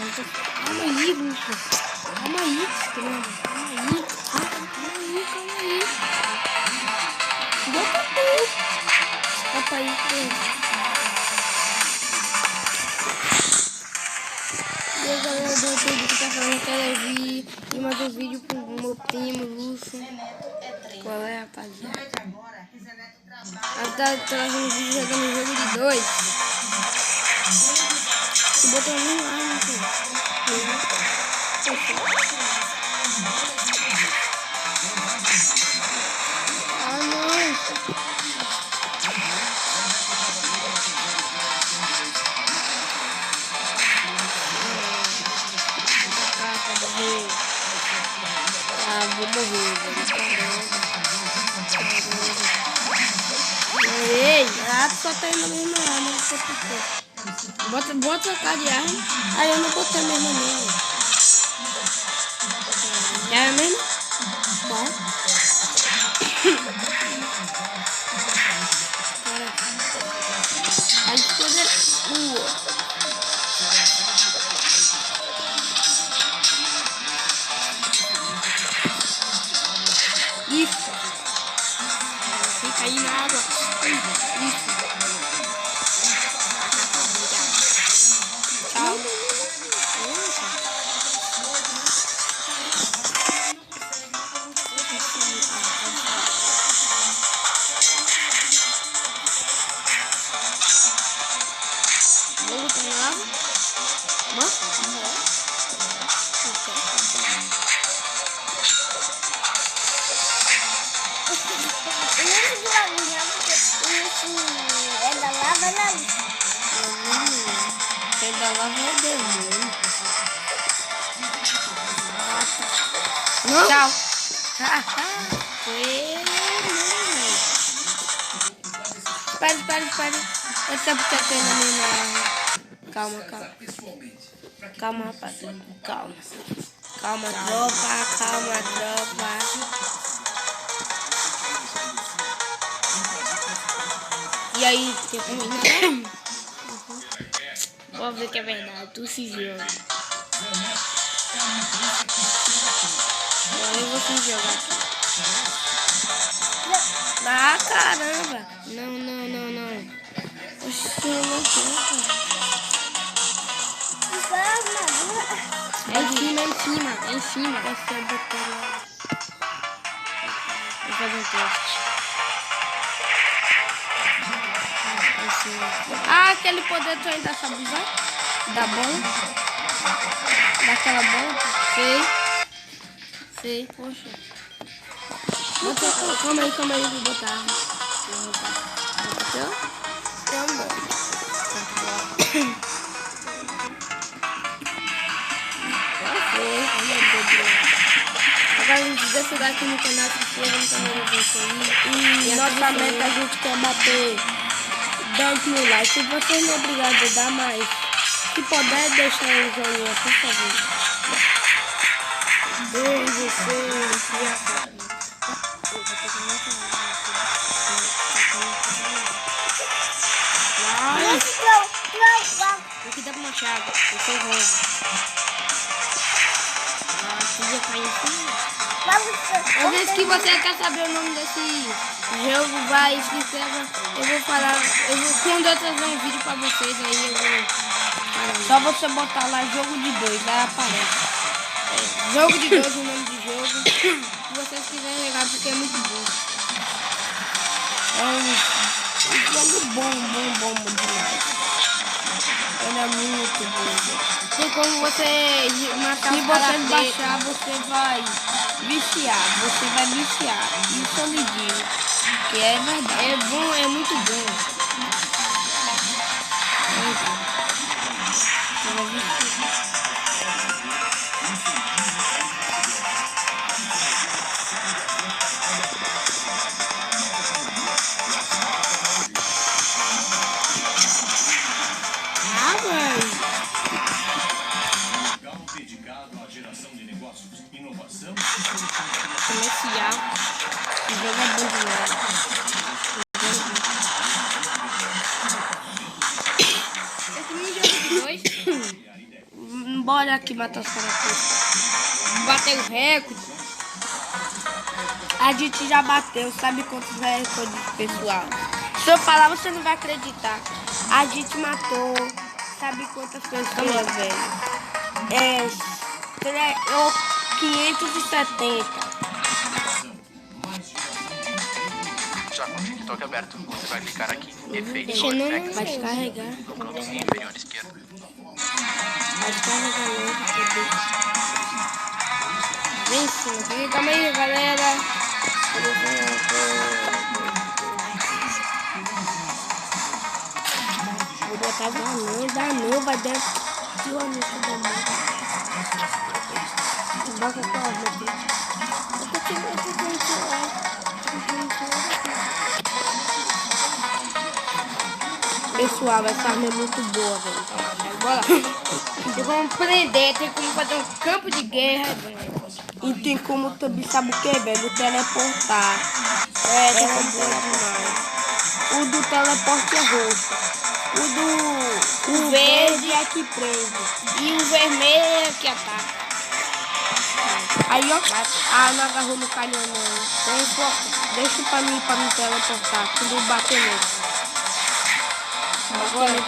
Calma aí, Luca. Calma aí, estrela. Calma aí. Bota tudo. Escapa aí, E aí, galera, do YouTube que tá falando que eu vi e mais um vídeo com o meu primo, Lúcio. Qual é, rapaziada? Ela tá trazendo um vídeo jogando jogo de 2. Se botou no ar, não sei. Ah, não. Ah, vou morrer, velho. Ei, só tá indo na mesma arma, não sei porquê. Bota trocar de arma. Aí eu não botei a mesma mesmo. É a mesma? Bom. A esquerda é Isso. Fica aí na água. Isso. Tchau. Vou lutar na água. É da lava, não? É da lava, é demônio. Não? Tchau. Espere. Essa porque tem na mesma. Calma. Calma, rapaziada. Calma, tropa. E aí, tem combinado? Vou ver que é verdade, tu se joga. Agora eu vou se jogar aqui. Ah, caramba! Não. Oxi, eu não quero. É em cima. Vai ser botar lá. Vou fazer um teste. Ah, aquele poder tu ainda sabe usar? Da bola? Daquela bola? Sei, poxa. Calma aí, vou botar. Botou? Agora a gente deixa aqui no canal, se inscreva no canal do vídeo. E nossa meta a gente quer bater 10 mil likes. Se você não é obrigado a dar, mas se puder deixar um joinha, por favor. Beijo, aqui dá pra uma chave. Esse é rosa. Podia cair em cima. Às vezes que você quer saber o nome desse jogo, vai, se inscreva. Eu vou falar. Quando eu trazer um vídeo pra vocês, aí eu vou falar. Só você botar lá jogo de 2, aí aparece. Jogo de 2, o nome do jogo. Se vocês quiserem jogar, porque é muito bom. É um jogo bom demais. Ele é muito bom. Tem como você matar o cara. Se você baixar, você vai viciar. Isso eu lhe digo. Que é verdade. É bom, é muito bom. Você vai viciar. Comercial. O jogo é bom demais. Esse mini jogo de 2. Bora aqui matar os caras. Bateu o recorde. A gente já bateu, sabe quantos recordes, pessoal? Se eu falar, você não vai acreditar. A gente matou, sabe quantas pessoas, velho? 570. Já com o TikTok aberto, você vai clicar aqui em Efeitos Deixa ou não, Effects vai descarregar. no cantozinho inferior esquerdo. Vai descarregar logo, cadê? Vem em cima, calma aí, galera. Vou botar dá não, vai dar. Que o amigo da mãe. Bota com a arma aqui. Pessoal, essa arma é muito boa, velho. Bora. Tem como prender, tem como fazer um campo de guerra, velho. E tem como também, sabe o que, velho? Teleportar. É boa demais. O do teleporte é roxo. O verde é que prende. E o vermelho é que ataca. Aí, ó. Ah, não agarrou no calhão, não. Não importa. Deixa pra mim teleportar. Quando bater nele. Agora,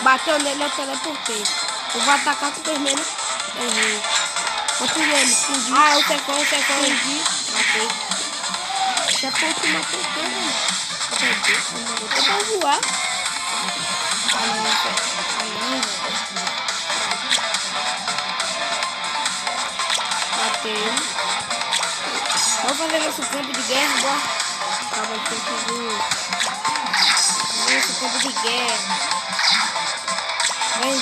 bateu nele, eu teleportei. Eu vou atacar com o vermelho. Errei. Outro nele, explodi. Ah, o secão. Explodi. Matei. Já pôs matou o que, né? Vou tentar voar. Matei. Vamos fazer nosso campo de guerra, bora. Calma, tem que vir. Nosso campo de guerra. Vem.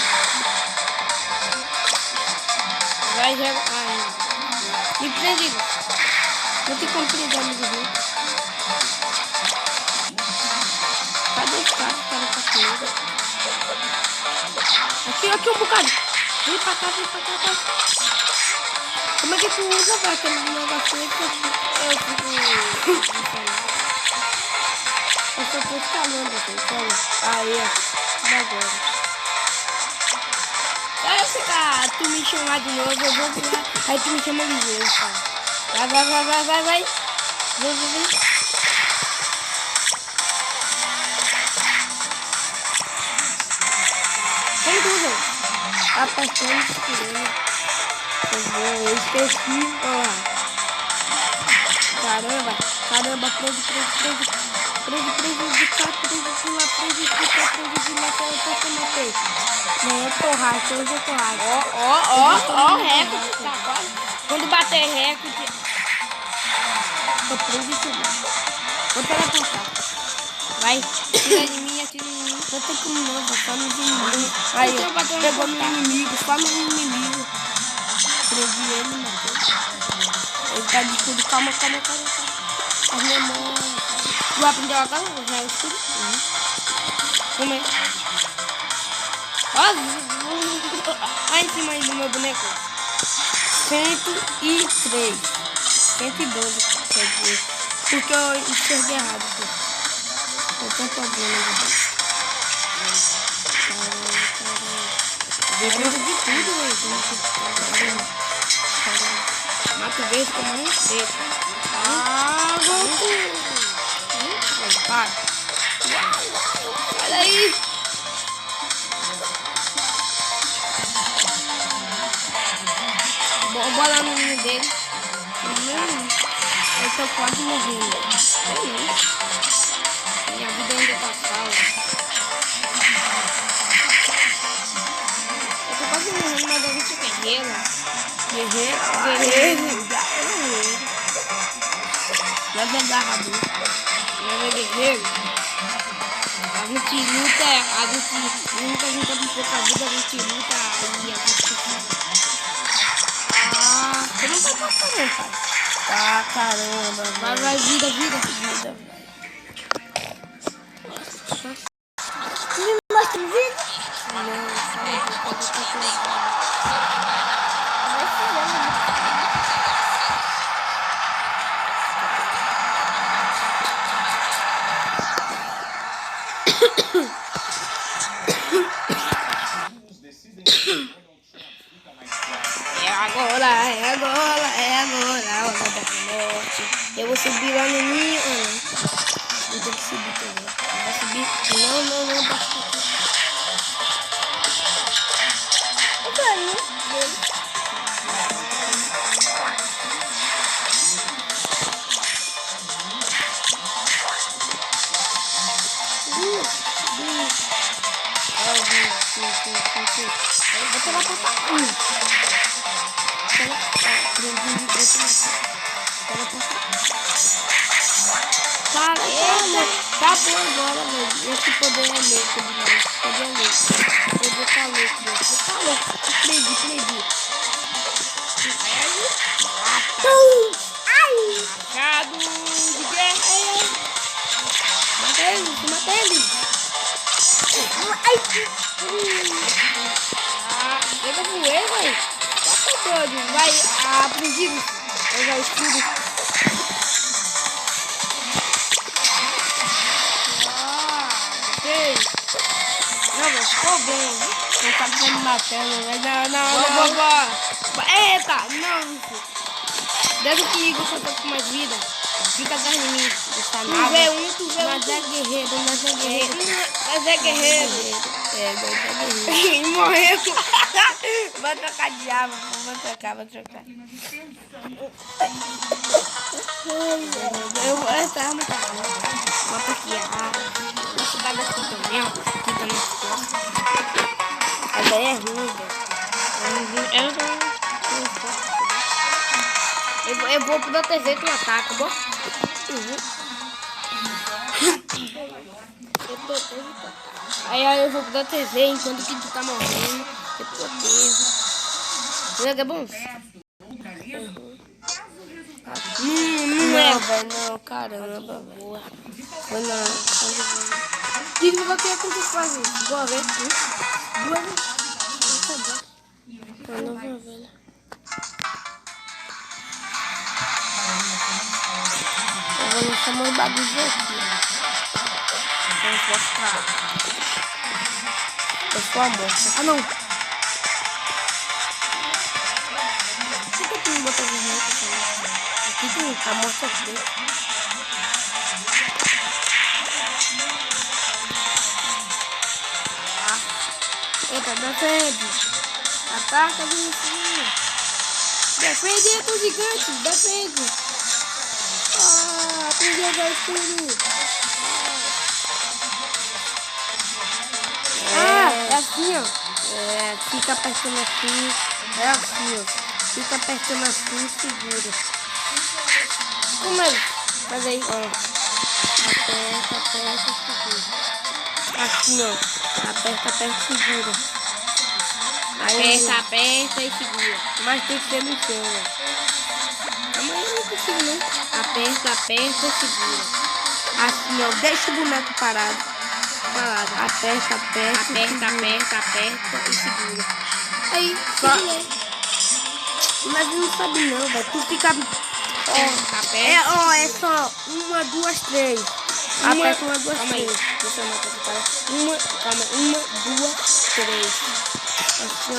Vai já. Ai. Me prende. Não tem como prender, amigo meu. Cadê os caras? Os caras tá comigo. Aqui um bocado. Vem pra cá. Como é que tu usa, velho? Aquele negócio aí que eu fico. Eu só tô escalando aqui, olha. Aí, ó. E agora? Aí ficar, tu me chamar de novo, eu vou pular. Aí tu me chama de novo, cara. Vai. Vem. Vem tudo. Apertando, escrevendo. Eu esqueci, ó. Caramba, prende de lá, não, eu tô rato, hoje eu tô rato. Ó, recorde, tá quase. Quando bater recorde, eu prendo de tudo. Vou teleportar. Vai, atira de mim. Não tem como não, só nos inimigos. Aí, pegou no inimigo, só no inimigo. Prendi ele, mano. Ele tá de tudo, calma. As minhas mãos. Tu aprendeu agora? Já é escuro? Como é? Ó, em cima aí do meu boneco. 103. 112, quer dizer. Porque eu enxerguei errado, pô. Eu tenho problema. Caramba. De tudo, velho. Mato verde como um preto. Goku. Para. Olha aí. Bola no ninho dele. Eu tô quase morrendo. Minha vida ainda tá salva. Eu tô quase morrendo, mas eu vi que é guerreiro. Guerreiro. Leva agarrado. Leva guerreiro. A gente luta com pouca vida, a gente luta e a gente fica. Você não vai passar não, pai. Ah, caramba. Vai, vida. Me mostra o vídeo? subir lá no ninho. Eu tenho que subir também. Vai subir. Não, baixa aqui. O caminho dele. Vou pegar pra cá. Cara, tá bom agora, velho. Esse poder é louco demais. Poder é louco. Poder tá louco, velho. Tá louco. Perdi. Ai! Machado de guerra. Mata ele. Ai! Chega voei, velho. Tá doido. Vai, aprendi. Vou usar o escudo. Não, mas ficou bem. Não tá me matando, velho. Não. Eita, não. Desde que Igor só tá com mais vida. Fica atrás de mim. Tu vê um. Nós é guerreiro. Nós é guerreiro. E morreu. Vou trocar de arma. Vou trocar. Essa arma tá boa. Bota aqui a arma. Essa dá daqui também, ó. Aqui também forte. Essa aí é ruim, velho. Eu vou pro DTZ que ataca, bom? Aí eu vou pro DTZ enquanto que tu tá morrendo. Eu protejo. Não é bom? Não é, velho. Não, caramba, boa. Foi não. Diz que você tem que fazer. Boa vez. Boa vez. Não vou ver. Eu vou lançar meu bagulho aqui. Vamos mostrar. Eu sou a moça. Ah, não. Por que tu não botou de novo? Aqui tem a moça aqui. Eita, defende. Ataca, Vinicius. Defende com o gigante. Defende. Aprendi a usar o escudo. É assim, ó. Fica apertando assim. É assim, ó. Fica apertando assim e segura. Como é? Faz aí, ó. Aperta, segura. Assim, ó. Aperta e segura. Aí, aperta e segura. Mas tem que ser no chão, ó. Amanhã eu não consigo, não. Aperta e segura. Assim, ó. Deixa o boneco parado. Aperta e segura. Aí, mas não sabe não, velho. Tu fica... É só 1, 2, 3. Aperta 1, 2, 3. Deixa eu matar esse cara. 1, 2, 3. Assim, ó,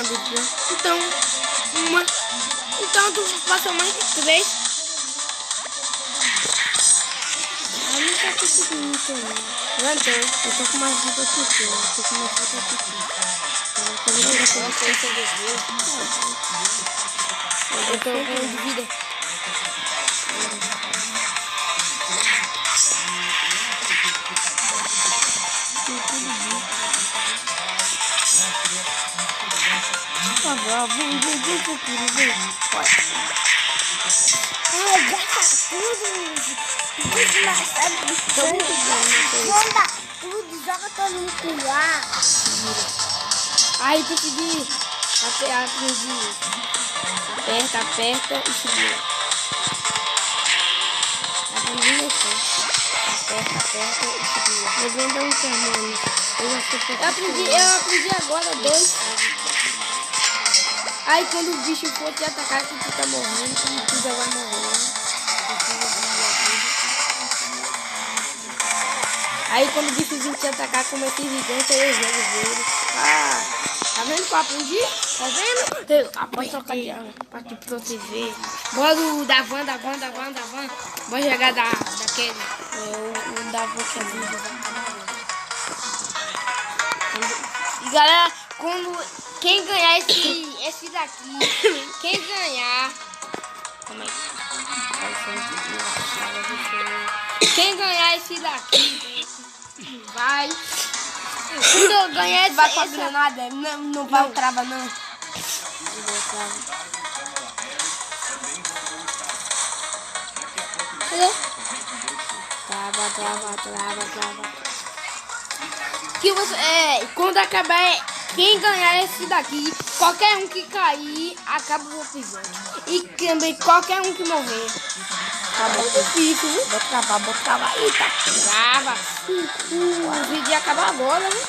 então tu passa mais de 3. Eu não tô conseguindo também. Eu tô com mais vida aqui. Eu tô com de vida. Joga todo mundo pro ar. Aí consegui. Aprendi. Aperta e segura. Aprendi isso. Aperta e segura. Eu vou dar um termômetro. Eu aprendi agora 2. Aí quando o bicho for te atacar, tu fica morrendo, tu já vai morrer. Aí quando o bichozinho te atacar como esse gigante, aí eu jogo dele. Ah, tá vendo o aprendi? Tá vendo? Eu após trocar de arma pra te proteger. Bora o da van. Bora jogar daquele. O da van que é vida. E galera, quem ganhar esse daqui, quem ganhar. Calma aí. Quem ganhar esse daqui vai. Quando eu ganhar esse Vai com a granada? Não vai o trava, não. Trava. Que você, quando acabar, quem ganhar esse daqui, qualquer um que cair, acaba o episódio. E também qualquer um que morrer. Acabou o pico, viu? Vou travar. Eita. Trava. O vídeo acaba agora, né?